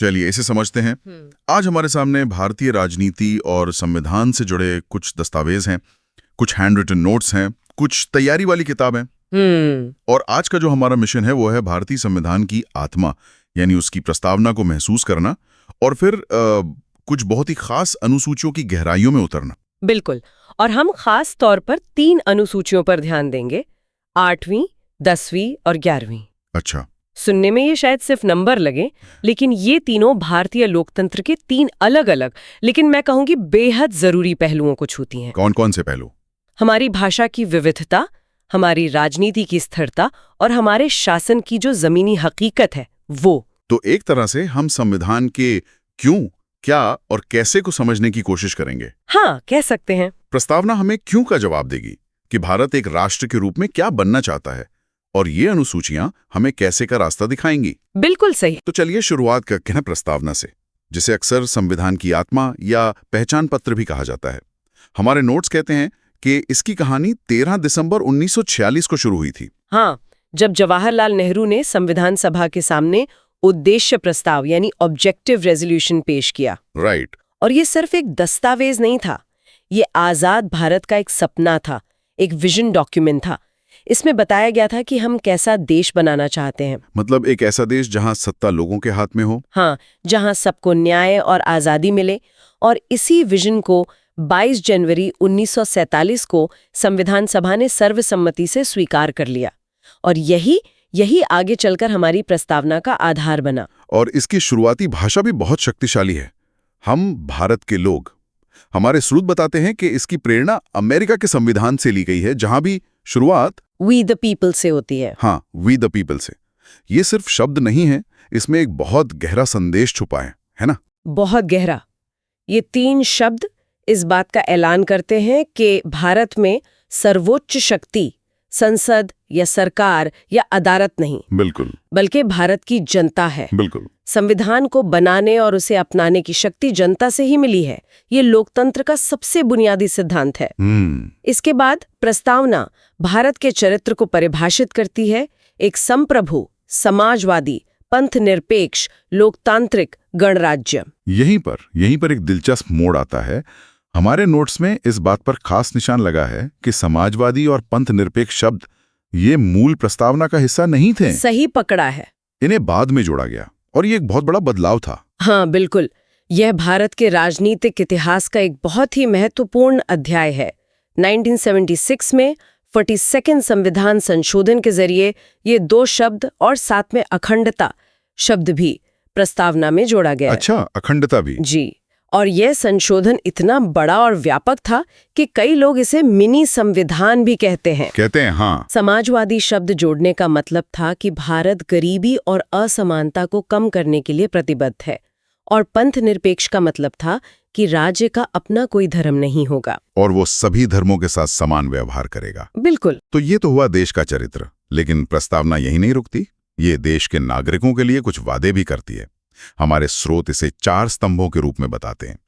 चलिए इसे समझते हैं। आज हमारे सामने भारतीय राजनीति और संविधान से जुड़े कुछ दस्तावेज हैं, कुछ हैंड रिटन नोट्स हैं, कुछ तैयारी वाली किताब हैं। और आज का जो हमारा मिशन है वो है भारतीय संविधान की आत्मा यानी उसकी प्रस्तावना को महसूस करना और फिर कुछ बहुत ही खास अनुसूचियों की गहराइयों में उतरना। बिल्कुल। और हम खास तौर पर 3 अनुसूचियों पर ध्यान देंगे, 8वीं, 10वीं और 11वीं। अच्छा। सुनने में ये शायद सिर्फ नंबर लगे, लेकिन ये तीनों भारतीय लोकतंत्र के 3 अलग-अलग लेकिन मैं कहूंगी बेहद जरूरी पहलुओं को छूती हैं। कौन कौन से पहलू? हमारी भाषा की विविधता, हमारी राजनीति की स्थिरता और हमारे शासन की जो जमीनी हकीकत है वो। तो एक तरह से हम संविधान के क्यों, क्या और कैसे को समझने की कोशिश करेंगे। हाँ, कह सकते हैं। प्रस्तावना हमें क्यों का जवाब देगी कि भारत एक राष्ट्र के रूप में क्या बनना चाहता है, और ये अनुसूचियां हमें कैसे का रास्ता दिखाएंगी। बिल्कुल सही। तो चलिए शुरुआत करते हैं प्रस्तावना से, जिसे अक्सर संविधान की आत्मा या पहचान पत्र भी कहा जाता है। हमारे नोट्स कहते हैं कि इसकी कहानी 13 दिसंबर 1946 को शुरू हुई थी। हाँ, जब जवाहरलाल नेहरू ने संविधान सभा के सामने उद्देश्य प्रस्ताव यानी ऑब्जेक्टिव रेजोल्यूशन पेश किया। राइट। और ये सिर्फ एक दस्तावेज नहीं था, ये आजाद भारत का एक सपना था, एक विजन डॉक्यूमेंट था। इसमें बताया गया था कि हम कैसा देश बनाना चाहते हैं। मतलब एक ऐसा देश जहां सत्ता लोगों के हाथ में हो। हाँ, जहां सबको न्याय और आजादी मिले। और इसी विजन को 22 जनवरी 1947 को संविधान सभा ने सर्वसम्मति से स्वीकार कर लिया और यही आगे चलकर हमारी प्रस्तावना का आधार बना। और इसकी शुरुआती भाषा भी बहुत शक्तिशाली है। हम भारत के लोग, हमारे स्रोत बताते हैं कि इसकी प्रेरणा अमेरिका के संविधान से ली गई है, जहां भी शुरुआत वी द पीपल से होती है। हाँ, वी द पीपल से। ये सिर्फ शब्द नहीं है, इसमें एक बहुत गहरा संदेश छुपा है ना? बहुत गहरा। ये 3 शब्द इस बात का ऐलान करते हैं कि भारत में सर्वोच्च शक्ति संसद या सरकार या अदालत नहीं, बिल्कुल, बल्कि भारत की जनता है। बिल्कुल। संविधान को बनाने और उसे अपनाने की शक्ति जनता से ही मिली है। ये लोकतंत्र का सबसे बुनियादी सिद्धांत है। इसके बाद प्रस्तावना भारत के चरित्र को परिभाषित करती है, एक संप्रभु, समाजवादी, पंथनिरपेक्ष, लोकतांत्रिक गणराज्य। यहीं पर एक दिलचस्प मोड़ आता है। हमारे नोट्स में इस बात पर खास निशान लगा है कि समाजवादी और पंथनिरपेक्ष शब्द ये मूल प्रस्तावना का हिस्सा नहीं थे। सही पकड़ा है। इन्हें बाद में जोड़ा गया और ये एक बहुत बड़ा बदलाव था। हाँ, बिल्कुल। यह भारत के राजनीतिक इतिहास का एक बहुत ही महत्वपूर्ण अध्याय है। 1976 में 42वें संविधान संशोधन के जरिए ये 2 शब्द और साथ में अखंडता शब्द भी प्रस्तावना में जोड़ा गया। अच्छा, अखंडता भी? जी। और यह संशोधन इतना बड़ा और व्यापक था कि कई लोग इसे मिनी संविधान भी कहते हैं। हाँ। समाजवादी शब्द जोड़ने का मतलब था कि भारत गरीबी और असमानता को कम करने के लिए प्रतिबद्ध है, और पंथनिरपेक्ष का मतलब था कि राज्य का अपना कोई धर्म नहीं होगा और वो सभी धर्मों के साथ समान व्यवहार करेगा। बिल्कुल। तो ये तो हुआ देश का चरित्र, लेकिन प्रस्तावना यही नहीं रुकती। ये देश के नागरिकों के लिए कुछ वादे भी करती है। हमारे स्रोत इसे 4 स्तंभों के रूप में बताते हैं: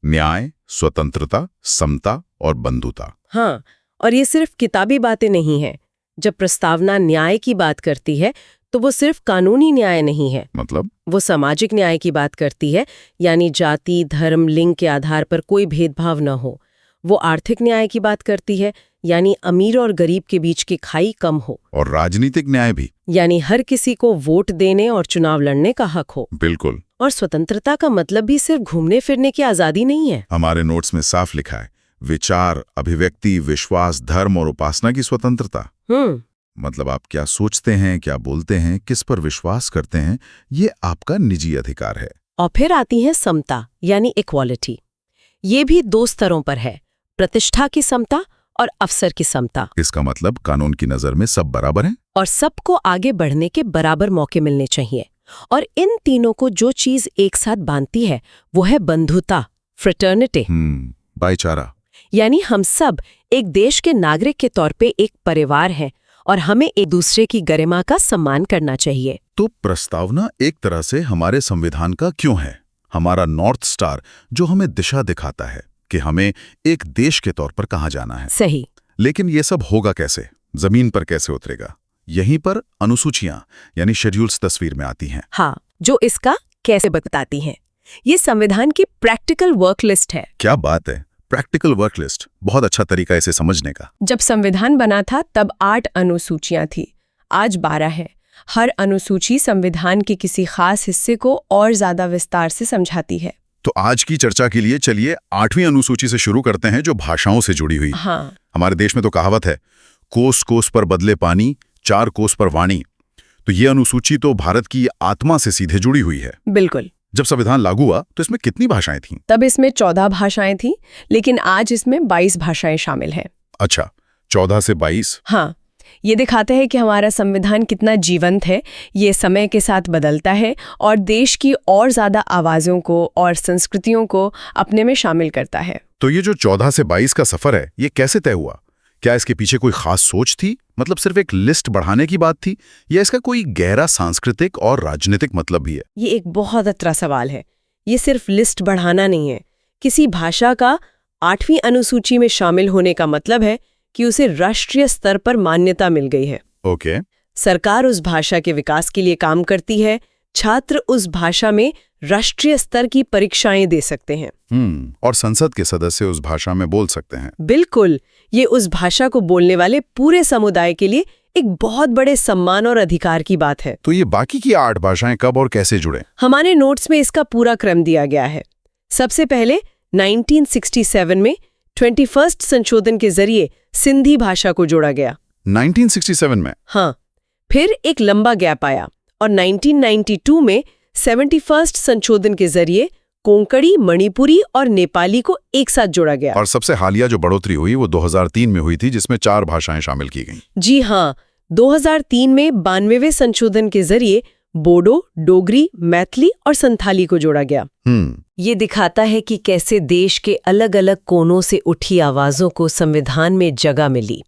न्याय, स्वतंत्रता, समता और बंधुता। हाँ, और ये सिर्फ किताबी बातें नहीं हैं। जब प्रस्तावना न्याय की बात करती है तो वो सिर्फ कानूनी न्याय नहीं है, मतलब वो सामाजिक न्याय की बात करती है, यानी जाति, धर्म, लिंग के आधार पर कोई भेदभाव न हो। वो आर्थिक न्याय की बात करती है, यानी अमीर और गरीब के बीच की खाई कम हो। और राजनीतिक न्याय भी, यानी हर किसी को वोट देने और चुनाव लड़ने का हक हो। बिल्कुल। और स्वतंत्रता का मतलब भी सिर्फ घूमने फिरने की आजादी नहीं है। हमारे नोट्स में साफ लिखा है, विचार, अभिव्यक्ति, विश्वास, धर्म और उपासना की स्वतंत्रता। मतलब आप क्या सोचते हैं, क्या बोलते हैं, किस पर विश्वास करते हैं, ये आपका निजी अधिकार है। और फिर आती है समता यानी इक्वालिटी। ये भी 2 स्तरों पर है, प्रतिष्ठा की समता और अवसर की समता। इसका मतलब कानून की नजर में सब बराबर हैं और सबको आगे बढ़ने के बराबर मौके मिलने चाहिए। और इन तीनों को जो चीज एक साथ बांधती है वो है बंधुता, फ्रेटर्निटी, भाईचारा। यानी हम सब एक देश के नागरिक के तौर पे एक परिवार हैं और हमें एक दूसरे की गरिमा का सम्मान करना चाहिए। तो प्रस्तावना एक तरह से हमारे संविधान का क्यों है, हमारा नॉर्थ स्टार जो हमें दिशा दिखाता है कि हमें एक देश के तौर पर कहाँ जाना है। सही। लेकिन ये सब होगा कैसे, जमीन पर कैसे उतरेगा? यहीं पर अनुसूचियां यानी शेड्यूल्स तस्वीर में आती हैं। हाँ, जो इसका कैसे बताती हैं। ये संविधान की प्रैक्टिकल वर्क लिस्ट है। क्या बात है, प्रैक्टिकल वर्क लिस्ट, बहुत अच्छा तरीका इसे समझने का। जब संविधान बना था तब 8 अनुसूचियां थी, आज 12 है। हर अनुसूची संविधान के किसी खास हिस्से को और ज्यादा विस्तार से समझाती है। तो आज की चर्चा के लिए चलिए 8वीं अनुसूची से शुरू करते हैं, जो भाषाओं से जुड़ी हुई। हाँ, हमारे देश में तो कहावत है, कोस कोस पर बदले पानी, 4 कोस पर वाणी। तो ये अनुसूची तो भारत की आत्मा से सीधे जुड़ी हुई है। बिल्कुल। जब संविधान लागू हुआ तो इसमें कितनी भाषाएं थीं? तब इसमें 14 भाषाएं थीं, लेकिन आज इसमें 22 भाषाएं शामिल हैं। अच्छा, 14 से 22। हाँ, ये दिखाते हैं कि हमारा संविधान कितना जीवंत है, ये समय के साथ बदलता है और देश की और ज्यादा आवाज़ों को और संस्कृतियों को अपने में शामिल करता है। तो ये जो 14 से 22 का सफर है, ये कैसे तय हुआ? क्या इसके पीछे कोई खास सोच थी? मतलब सिर्फ एक लिस्ट बढ़ाने की बात थी, या इसका कोई गहरा सांस्कृतिक और राजनीतिक मतलब भी है? ये एक बहुत अच्छा सवाल है। ये सिर्फ लिस्ट बढ़ाना नहीं है। किसी भाषा का 8वीं अनुसूची में शामिल होने का मतलब है कि उसे राष्ट्रीय स्तर पर मान्यता मिल गई है। ओके। सरकार उस भाषा के विकास के लिए काम करती है, छात्र उस भाषा में राष्ट्रीय स्तर की परीक्षाएं दे सकते हैं। और संसद के सदस्य उस भाषा में बोल सकते हैं। बिल्कुल, ये उस भाषा को बोलने वाले पूरे समुदाय के लिए एक बहुत बड़े सम्मान और अधिकार की बात है। तो ये बाकी की 8 भाषाएं कब और कैसे जुड़े? हमारे नोट्स में इसका पूरा क्रम दिया गया है। सबसे पहले 1967 में 21st संशोधन के जरिए सिंधी भाषा को जोड़ा गया। 1967 में? हाँ, फिर एक लंबा गैप आया और 1992 में 71st संशोधन के जरिए कोंकणी, मणिपुरी और नेपाली को एक साथ जोड़ा गया। और सबसे हालिया जो बढ़ोतरी हुई वो 2003 में हुई थी, जिसमें 4 भाषाएं शामिल की गईं। जी हाँ, 2003 में 92वें संशोधन के जरिए बोडो, डोगरी, मैथिली और संथाली को जोड़ा गया। ये दिखाता है कि कैसे देश के अलग अलग कोनों से उठी आवाजों को संविधान में जगह मिली।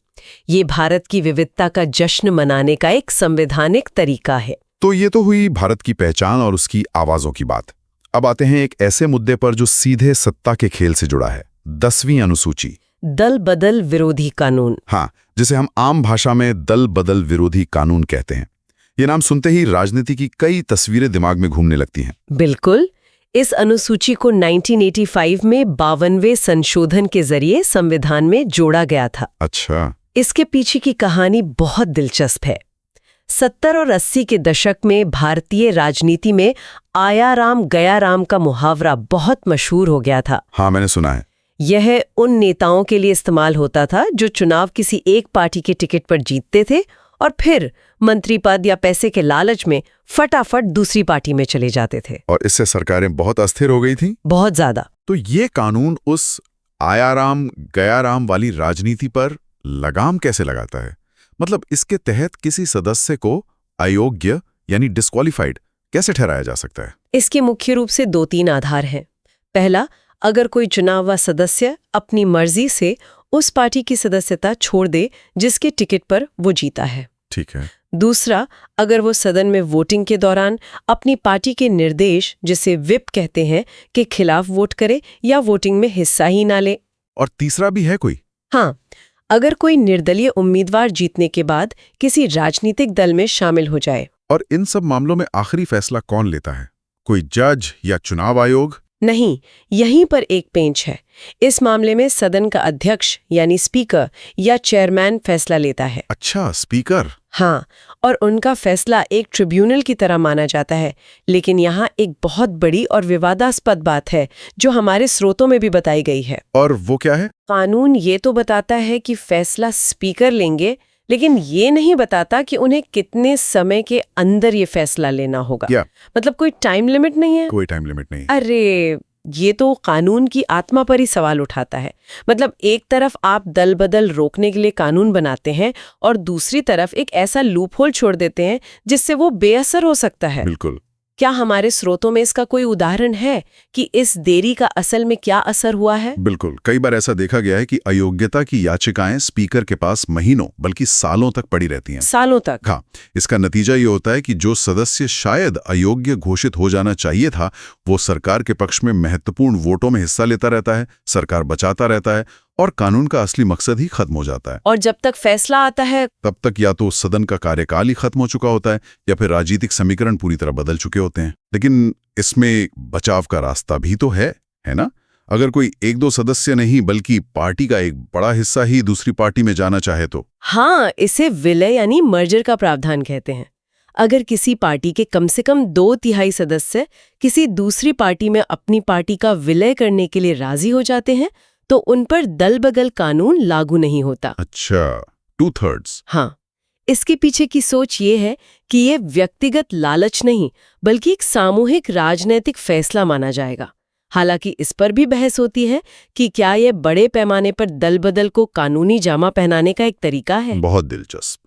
ये भारत की विविधता का जश्न मनाने का एक संवैधानिक तरीका है। तो ये तो हुई भारत की पहचान और उसकी आवाजों की बात। अब आते हैं एक ऐसे मुद्दे पर जो सीधे सत्ता के खेल से जुड़ा है, 10वीं अनुसूची, दल बदल विरोधी कानून। हाँ, जिसे हम आम भाषा में दल बदल विरोधी कानून कहते हैं। ये नाम सुनते ही राजनीति की कई तस्वीरें दिमाग में घूमने लगती हैं। बिल्कुल। इस अनुसूची को 1985 में 52वें संशोधन के जरिए संविधान में जोड़ा गया था। अच्छा। इसके पीछे की कहानी बहुत दिलचस्प है। 70 और 80 के दशक में भारतीय राजनीति में आया राम गया राम का मुहावरा बहुत मशहूर हो गया था। हाँ, मैंने सुना है। यह उन नेताओं के लिए इस्तेमाल होता था जो चुनाव किसी एक पार्टी के टिकट पर जीतते थे और फिर मंत्री पद या पैसे के लालच में फटाफट दूसरी पार्टी में चले जाते थे। और इससे सरकारें बहुत अस्थिर हो गई थी। बहुत ज्यादा। तो ये कानून उस आया राम गया राम वाली राजनीति पर लगाम कैसे लगाता है? मतलब इसके तहत किसी सदस्य को अयोग्य यानी डिस्क्वालिफाइड कैसे ठहराया जा सकता है? इसके मुख्य रूप से 2-3 आधार हैं। पहला, अगर कोई चुना हुआ सदस्य अपनी मर्जी से उस पार्टी की सदस्यता छोड़ दे जिसके टिकट पर वो जीता है। ठीक है। दूसरा, अगर वो सदन में वोटिंग के दौरान अपनी पार्टी के निर्देश, जिसे विप कहते हैं, के खिलाफ वोट करे या वोटिंग में हिस्सा ही ना ले। और तीसरा भी है कोई? हाँ, अगर कोई निर्दलीय उम्मीदवार जीतने के बाद किसी राजनीतिक दल में शामिल हो जाए। और इन सब मामलों में आखिरी फैसला कौन लेता है? कोई जज या चुनाव आयोग? नहीं, यहीं पर एक पेंच है। इस मामले में सदन का अध्यक्ष यानी स्पीकर या चेयरमैन फैसला लेता है। अच्छा, स्पीकर। हाँ, और उनका फैसला एक ट्रिब्यूनल की तरह माना जाता है। लेकिन यहाँ एक बहुत बड़ी और विवादास्पद बात है जो हमारे स्रोतों में भी बताई गई है। और वो क्या है? कानून ये तो बताता है कि फैसला स्पीकर लेंगे, लेकिन ये नहीं बताता कि उन्हें कितने समय के अंदर ये फैसला लेना होगा। मतलब कोई टाइम लिमिट नहीं है। कोई टाइम लिमिट नहीं। अरे, ये तो कानून की आत्मा पर ही सवाल उठाता है। मतलब एक तरफ आप दल बदल रोकने के लिए कानून बनाते हैं और दूसरी तरफ एक ऐसा लूपहोल छोड़ देते हैं जिससे वो बेअसर हो सकता है। बिल्कुल। क्या हमारे स्रोतों में इसका कोई उदाहरण है कि इस देरी का असल में क्या असर हुआ है? बिल्कुल, कई बार ऐसा देखा गया है कि अयोग्यता की याचिकाएं स्पीकर के पास महीनों बल्कि सालों तक पड़ी रहती हैं। सालों तक? हाँ, इसका नतीजा ये होता है कि जो सदस्य शायद अयोग्य घोषित हो जाना चाहिए था, वो सरकार के पक्ष में महत्वपूर्ण वोटों में हिस्सा लेता रहता है, सरकार बचाता रहता है और कानून का असली मकसद ही खत्म हो जाता है। और जब तक फैसला आता है तब तक या तो सदन का कार्यकाल ही खत्म हो चुका होता है या फिर राजनीतिक समीकरण पूरी तरह बदल चुके होते हैं। लेकिन इसमें बचाव का रास्ता भी तो है ना? अगर कोई एक दो सदस्य नहीं बल्कि पार्टी का एक बड़ा हिस्सा ही दूसरी पार्टी में जाना चाहे तो? हाँ, इसे विलय यानी मर्जर का प्रावधान कहते हैं। अगर किसी पार्टी के कम से कम 2/3 सदस्य किसी दूसरी पार्टी में अपनी पार्टी का विलय करने के लिए राजी हो जाते हैं तो उन पर दल बदल कानून लागू नहीं होता। अच्छा, 2/3? हाँ, इसके पीछे की सोच ये है कि ये व्यक्तिगत लालच नहीं बल्कि एक सामूहिक राजनैतिक फैसला माना जाएगा। हालांकि इस पर भी बहस होती है कि क्या यह बड़े पैमाने पर दल बदल को कानूनी जामा पहनाने का एक तरीका है। बहुत दिलचस्प।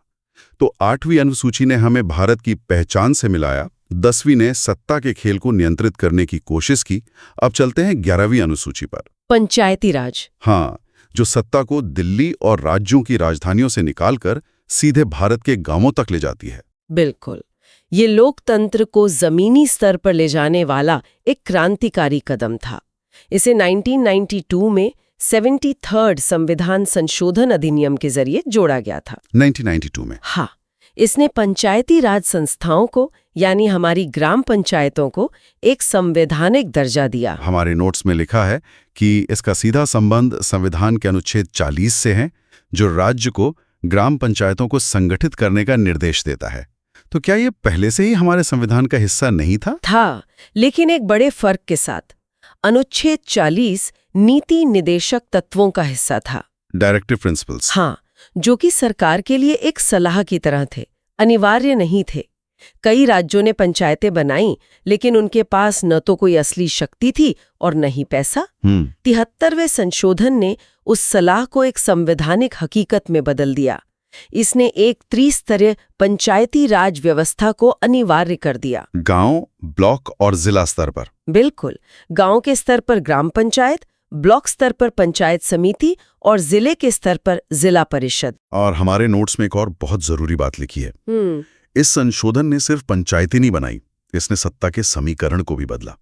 तो 8वीं अनुसूची ने हमें भारत की पहचान से मिलाया, 10वीं ने सत्ता के खेल को नियंत्रित करने की कोशिश की। अब चलते हैं 11वीं अनुसूची पर, पंचायती राज। हाँ, जो सत्ता को दिल्ली और राज्यों की राजधानियों से निकालकर सीधे भारत के गांवों तक ले जाती है। बिल्कुल, ये लोकतंत्र को जमीनी स्तर पर ले जाने वाला एक क्रांतिकारी कदम था। इसे 1992 में 73rd संविधान संशोधन अधिनियम के जरिए जोड़ा गया था। 1992 में? हाँ, इसने पंचायती राज संस्थाओं को यानी हमारी ग्राम पंचायतों को एक संवैधानिक दर्जा दिया। हमारे नोट्स में लिखा है कि इसका सीधा संबंध संविधान के अनुच्छेद 40 से है, जो राज्य को ग्राम पंचायतों को संगठित करने का निर्देश देता है। तो क्या ये पहले से ही हमारे संविधान का हिस्सा नहीं था? लेकिन एक बड़े फर्क के साथ। अनुच्छेद 40 नीति निदेशक तत्वों का हिस्सा था। Directive principles. हाँ, जो कि सरकार के लिए एक सलाह की तरह थे, अनिवार्य नहीं थे। कई राज्यों ने पंचायतें बनाई, लेकिन उनके पास न तो कोई असली शक्ति थी और न ही पैसा। 73वें संशोधन ने उस सलाह को एक संवैधानिक हकीकत में बदल दिया। इसने एक त्रिस्तरीय पंचायती राज व्यवस्था को अनिवार्य कर दिया। गांव, ब्लॉक और जिला स्तर पर? बिल्कुल, गांव के स्तर पर ग्राम पंचायत, ब्लॉक स्तर पर पंचायत समिति और जिले के स्तर पर जिला परिषद। और हमारे नोट्स में एक और बहुत जरूरी बात लिखी है। इस संशोधन ने सिर्फ पंचायतें नहीं बनाई, इसने सत्ता के समीकरण को भी बदला।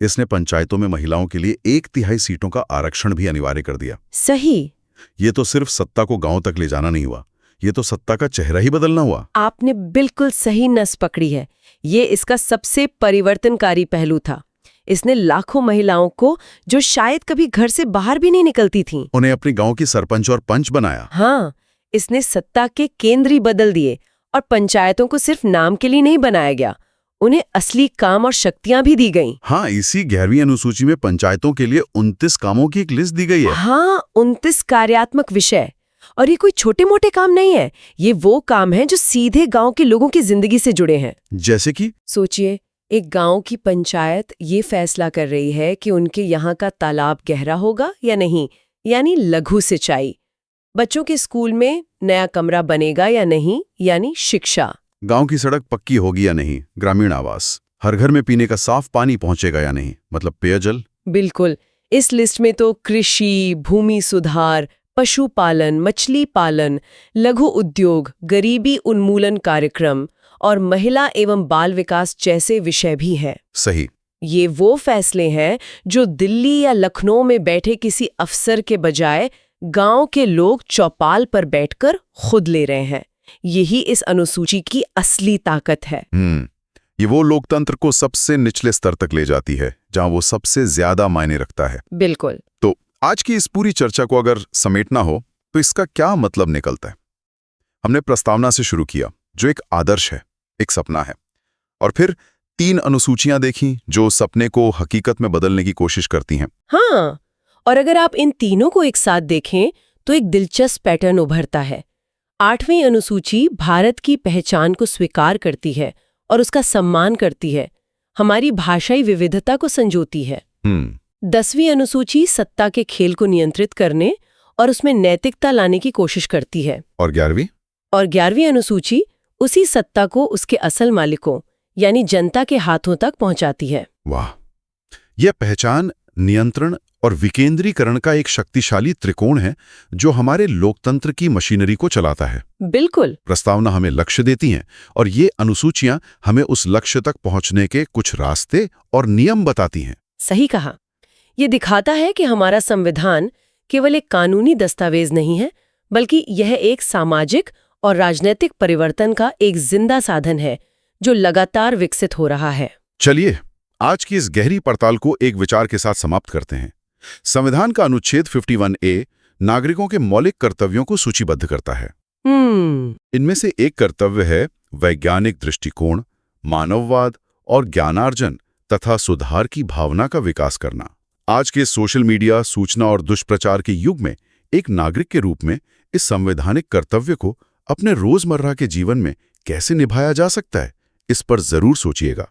इसने पंचायतों में महिलाओं के लिए 1/3 सीटों का आरक्षण भी अनिवार्य कर दिया। सही। ये तो सिर्फ सत्ता को गांव तक ले जाना नहीं हुआ, ये तो सत्ता का चेहरा ही बदलना हुआ। आपने बिल्कुल सही नस पकड़ी है। ये इसका सबसे परिवर्तनकारी पहलू था। इसने लाखों महिलाओं को, जो शायद कभी घर से बाहर भी नहीं निकलती थीं, उन्हें अपने गांव की सरपंच और पंच बनाया। हाँ, इसने सत्ता के केंद्र ही बदल दिए और पंचायतों को सिर्फ नाम के लिए नहीं बनाया गया, उन्हें असली काम और शक्तियां भी दी गईं। हाँ, इसी 11वीं अनुसूची में पंचायतों के लिए 29 कामों की एक लिस्ट दी गई है। हाँ, 29 कार्यात्मक विषय। और ये कोई छोटे मोटे काम नहीं है, ये वो काम है जो सीधे गांव के लोगों की जिंदगी से जुड़े हैं। जैसे कि? सोचिए, एक गांव की पंचायत ये फैसला कर रही है कि उनके यहाँ का तालाब गहरा होगा या नहीं, यानी लघु सिंचाई। बच्चों के स्कूल में नया कमरा बनेगा या नहीं, यानी शिक्षा। गांव की सड़क पक्की होगी या नहीं, ग्रामीण आवास। हर घर में पीने का साफ पानी पहुंचेगा या नहीं, मतलब पेयजल। बिल्कुल, इस लिस्ट में तो कृषि, भूमि सुधार, पशुपालन, मछली पालन, लघु उद्योग, गरीबी उन्मूलन कार्यक्रम और महिला एवं बाल विकास जैसे विषय भी हैं। सही। ये वो फैसले हैं जो दिल्ली या लखनऊ में बैठे किसी अफसर के बजाय गांव के लोग चौपाल पर बैठकर खुद ले रहे हैं। यही इस अनुसूची की असली ताकत है। ये वो लोकतंत्र को सबसे निचले स्तर तक ले जाती है, जहां वो सबसे ज्यादा मायने रखता है। बिल्कुल। तो आज की इस पूरी चर्चा को अगर समेटना हो तो इसका क्या मतलब निकलता है? हमने प्रस्तावना से शुरू किया, जो एक आदर्श है, एक सपना है, और फिर 3 अनुसूचियां देखी जो सपने को हकीकत में बदलने की कोशिश करती हैं। हाँ, और अगर आप इन तीनों को एक साथ देखें तो एक दिलचस्प पैटर्न उभरता है। 8वीं अनुसूची भारत की पहचान को स्वीकार करती है और उसका सम्मान करती है, हमारी भाषाई विविधता को संजोती है। 10वीं अनुसूची सत्ता के खेल को नियंत्रित करने और उसमें नैतिकता लाने की कोशिश करती है। और 11वीं अनुसूची उसी सत्ता को उसके असल मालिकों यानी जनता के हाथों तक पहुंचाती है। वाह, यह पहचान, नियंत्रण और विकेंद्रीकरण का एक शक्तिशाली त्रिकोण है जो हमारे लोकतंत्र की मशीनरी को चलाता है। बिल्कुल। प्रस्तावना हमें लक्ष्य देती हैं और ये अनुसूचियां हमें उस लक्ष्य तक पहुंचने के कुछ रास्ते और नियम बताती हैं। सही कहा। ये दिखाता है कि हमारा संविधान केवल एक कानूनी दस्तावेज नहीं है, बल्कि यह एक सामाजिक और राजनीतिक परिवर्तन का एक जिंदा साधन है जो लगातार विकसित हो रहा है। चलिए आज की इस गहरी पड़ताल को एक विचार के साथ समाप्त करते हैं। संविधान का अनुच्छेद 51A नागरिकों के मौलिक कर्तव्यों को सूचीबद्ध करता है। इनमें से एक कर्तव्य है वैज्ञानिक दृष्टिकोण, मानववाद और ज्ञानार्जन तथा सुधार की भावना का विकास करना। आज के सोशल मीडिया, सूचना और दुष्प्रचार के युग में एक नागरिक के रूप में इस संवैधानिक कर्तव्य को अपने रोजमर्रा के जीवन में कैसे निभाया जा सकता है, इस पर जरूर सोचिएगा।